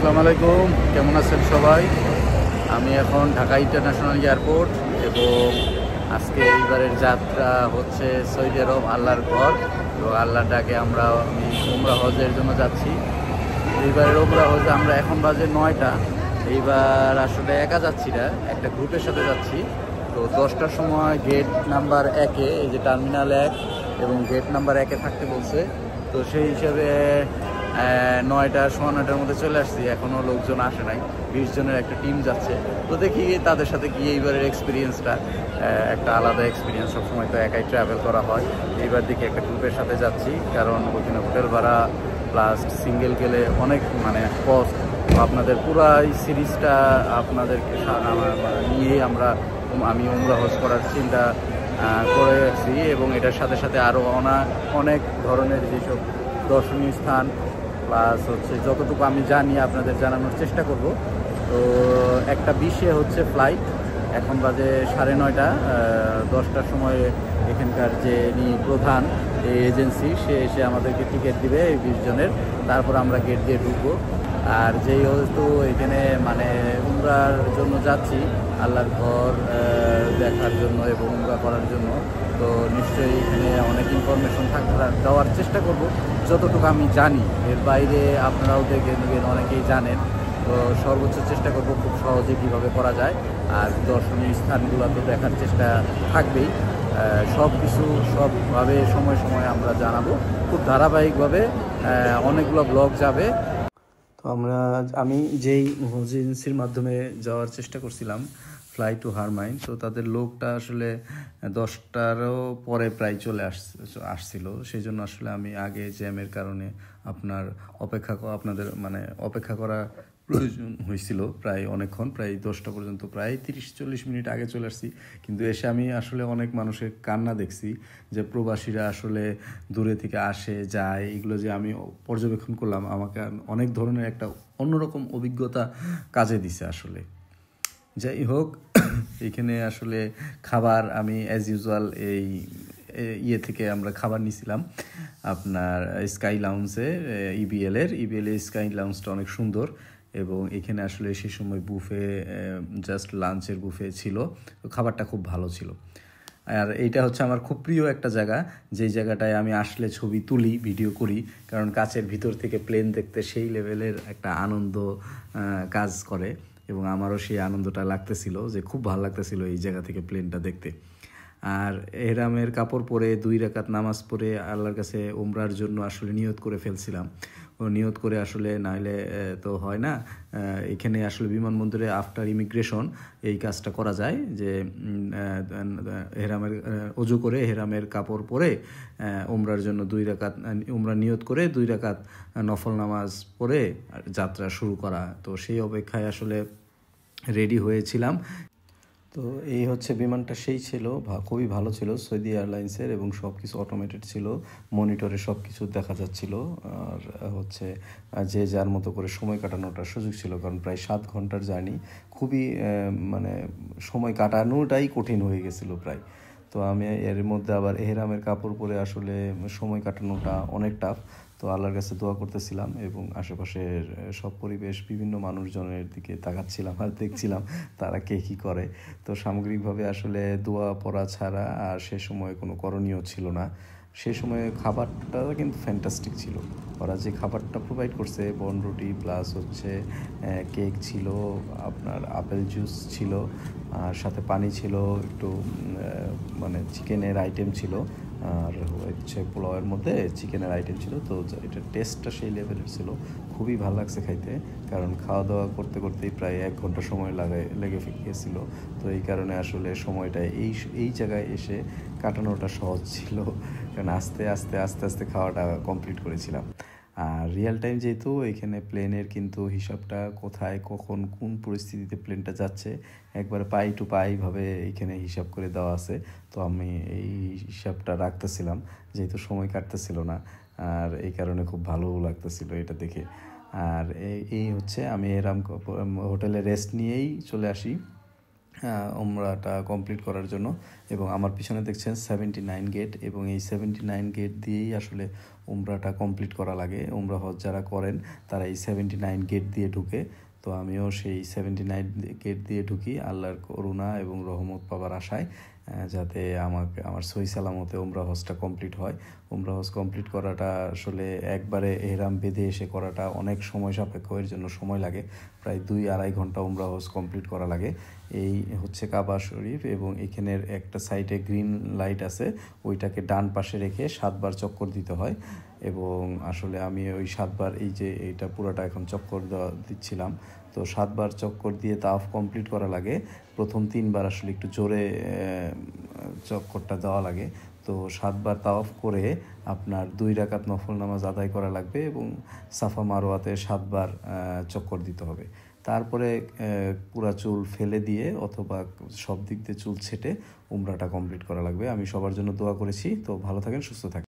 আসসালামু আলাইকুম, কেমন আছেন সবাই? আমি এখন ঢাকা ইন্টারন্যাশনাল এয়ারপোর্ট এবং আজকে এইবারের যাত্রা হচ্ছে সৌদি আরব আল্লাহর ঘর এবং আল্লাহর ডাকে আমি উমরা হজের জন্য যাচ্ছি। এইবারের উমরা হজ আমরা এখন বাজে 9টা। এইবার আসলে একা যাচ্ছি না, একটা গ্রুপের সাথে যাচ্ছি। তো 10টার সময় গেট নাম্বার 1-এ, এই যে টার্মিনাল 1 এবং গেট নাম্বার 1-এ থাকতে বলছে। তো সেই হিসাবে 9টা, 9:15টার মধ্যে চলে আসছি। এখনও লোকজন আসে নাই, 20 জনের একটা টিম যাচ্ছে। তো দেখি তাদের সাথে গিয়ে এইবারের এক্সপিরিয়েন্সটা একটা আলাদা এক্সপিরিয়েন্স। সবসময় তো একাই ট্রাভেল করা হয়, এইবার দেখি একটা গ্রুপের সাথে যাচ্ছি, কারণ ওখানে হোটেল ভাড়া প্লাস সিঙ্গেল গেলে অনেক কস্ট। আপনাদের পুরো এই সিরিজটা আপনাদেরকে নিয়েই আমি উমরা হজ করার চিন্তা করেছি এবং এটার সাথে সাথে আরও অনেক ধরনের যেসব দর্শনীয় স্থান প্লাস হচ্ছে যতটুকু আমি জানি আপনাদের জানানোর চেষ্টা করব। তো 1:20-এ হচ্ছে ফ্লাইট, এখন বাজে 9:30। 10টার সময় এখানকার যে প্রধান এজেন্সি সে এসে আমাদেরকে টিকিট দিবে এই 20 জনের, তারপর আমরা গেট দিয়ে ঢুকবো। আর যেহেতু এখানে উমরার জন্য যাচ্ছি, আল্লাহর ঘর দেখার জন্য এবং উমরা করার জন্য, তো নিশ্চয়ই এখানে অনেক ইনফরমেশন দেওয়ার চেষ্টা করব যতটুকু আমি জানি। এর বাইরে আপনারাও দেখে নেবেন, অনেকেই জানেন। তো সর্বোচ্চ চেষ্টা করব খুব সহজে কীভাবে করা যায়। আর দর্শনীয় স্থানগুলো তো দেখার চেষ্টা থাকবেই। সবভাবে সময় সময় আমরা জানাবো, খুব ধারাবাহিকভাবে অনেকগুলো ব্লগ যাবে। তো আমি যেই হজ এজেন্সির মাধ্যমে যাওয়ার চেষ্টা করছিলাম ফ্লাই টু হারমাইন, তো তাদের লোকটা আসলে 10টারও পরে প্রায় চলে আসছিল। সেই জন্য আসলে আমি আগে জ্যামের কারণে আপনাদের অপেক্ষা করা প্রয়োজন হয়েছিল প্রায় অনেকক্ষণ, প্রায় 10টা পর্যন্ত, প্রায় 30-40 মিনিট আগে চলে আসছি। কিন্তু এসে আমি আসলে অনেক মানুষের কান্না দেখছি, যে প্রবাসীরা আসলে দূরে থেকে আসে যায়, এগুলো যে আমি পর্যবেক্ষণ করলাম, আমাকে অনেক ধরনের একটা অন্যরকম অভিজ্ঞতা কাজে দিছে আসলে। যাই হোক, এখানে আসলে খাবার আমি অ্যাজ ইউজুয়াল এই থেকে আমরা খাবার নিয়েছিলাম আপনার স্কাই লাউঞ্জে, ইবিএল স্কাই লাউঞ্জটা অনেক সুন্দর এবং এখানে আসলে সেই সময় বুফে, জাস্ট লাঞ্চের বুফে ছিল। তো খাবারটা খুব ভালো ছিল। আর এইটা হচ্ছে আমার খুব প্রিয় একটা জায়গা, যেই জায়গাটায় আমি আসলে ছবি তুলি, ভিডিও করি, কারণ কাছের ভিতর থেকে প্লেন দেখতে সেই লেভেলের একটা আনন্দ কাজ করে এবং আমারও সেই আনন্দটা লাগতেছিল, যে খুব ভালো লাগতেছিল এই জায়গা থেকে প্লেনটা দেখতে। আর এহরামের কাপড় পরে 2 রাকাত নামাজ পড়ে আল্লাহর কাছে উমরার জন্য আসলে নিয়ত করে ফেলছিলাম। নিয়ত করে আসলে নাইলে তো হয় না। এখানে আসলে বিমানবন্দরে আফটার ইমিগ্রেশন এই কাজটা করা যায়, যে অজু করে এহরামের কাপড় পরে উমরার জন্য 2 রাকাত উমরা নিয়ত করে 2 রাকাত নফল নামাজ পড়ে যাত্রা শুরু করা। তো সেই অপেক্ষায় আসলে রেডি হয়েছিলাম। তো এই হচ্ছে বিমানটা, সেই ছিল, খুবই ভালো ছিল, সৌদি এয়ারলাইন্সের, এবং সব কিছু অটোমেটেড ছিল, মনিটরে সব কিছু দেখা যাচ্ছিল। আর হচ্ছে যে যার মতো করে সময় কাটানোটার সুযোগ ছিল, কারণ প্রায় 7 ঘন্টার জার্নি, খুবই সময় কাটানোটাই কঠিন হয়ে গেছিলো প্রায়। তো আমি এর মধ্যে আবার এহরামের কাপড় পরে আসলে সময় কাটানোটা অনেক টাফ। তো আল্লাহর কাছে দোয়া করতেছিলাম এবং আশেপাশের সব পরিবেশ, বিভিন্ন মানুষজনের দিকে তাকাচ্ছিলাম আর দেখছিলাম তারা কে কী করে। তো সামগ্রিকভাবে আসলে দোয়া পড়া ছাড়া আর সে সময় কোনো করণীয় ছিল না। সে সময় খাবারটা কিন্তু ফ্যান্টাস্টিক ছিল। ওরা যে খাবারটা প্রোভাইড করছে, বনরুটি প্লাস হচ্ছে কেক ছিল, আপনার আপেল জুস ছিল, আর সাথে পানি ছিল, একটু চিকেনের আইটেম ছিল, আর হচ্ছে পোলাওয়ের মধ্যে চিকেনের আইটেম ছিল। তো এটার টেস্টটা সেই লেভেলের ছিল, খুবই ভালো লাগছে খাইতে, কারণ খাওয়া দাওয়া করতে করতেই প্রায় 1 ঘন্টা সময় লেগে গিয়েছিল। তো এই কারণে আসলে সময়টা এই জায়গায় এসে কাটানোটা সহজ ছিল, কারণ আস্তে আস্তে আস্তে আস্তে খাওয়াটা কমপ্লিট করেছিলাম। আর রিয়েল টাইম যেহেতু এখানে প্লেনের কিন্তু হিসাবটা কোথায় কখন কোন পরিস্থিতিতে প্লেনটা যাচ্ছে একবারে পাই টু পাইভাবে এখানে হিসাব করে দেওয়া আছে। তো আমি এই হিসাবটা রাখতেছিলাম, যেহেতু সময় কাটতেছিল না, আর এই কারণে খুব ভালো লাগতেছিল এটা দেখে। আর এই হচ্ছে আমি হোটেলে রেস্ট নিয়েই চলে আসি। উমরাটা কমপ্লিট করার জন্য। এবং আমার পিছনে দেখছেন 79 গেট, এবং এই 79 গেট দিয়েই আসলে উমরাটা কমপ্লিট করা লাগে। উমরা হজ যারা করেন তারা এই 79 গেট দিয়ে ঢুকে। তো আমিও সেই 79 গেট দিয়ে ঢুকি আল্লাহর করুণা এবং রহমত পাবার আশায়, যাতে আমার সহি সালামতে উমরা হজটা কমপ্লিট হয়। উমরা হজ কমপ্লিট করাটা আসলে একবারে এহরাম বেঁধে এসে করাটা অনেক সময় সাপেক্ষ, এর জন্য সময় লাগে প্রায় 2-2.5 ঘন্টা উমরা হজ কমপ্লিট করা লাগে। এই হচ্ছে কাবা শরীফ, এবং এখানের একটা সাইডে গ্রিন লাইট আছে, ওইটাকে ডান পাশে রেখে 7 বার চক্কর দিতে হয়। এবং আসলে আমি ওই 7 বার, এই যে এইটা পুরোটা এখন চক্কর দিচ্ছিলাম, তো 7 বার চক্কর দিয়ে তাওয়াফ কমপ্লিট করা লাগে। প্রথম 3 বার আসলে একটু জোরে চক্করটা দেওয়া লাগে। তো 7 বার তাওয়াফ করে আপনার 2 রাকাত নফল নামাজ আদায় করা লাগবে, এবং সাফা মারোয়াতে 7 বার চক্কর দিতে হবে। তারপরে পুরা চুল ফেলে দিয়ে অথবা সব দিক দিয়ে চুল ছেটে উমরাটা কমপ্লিট করা লাগবে। আমি সবার জন্য দোয়া করেছি। তো ভালো থাকেন, সুস্থ থাকেন।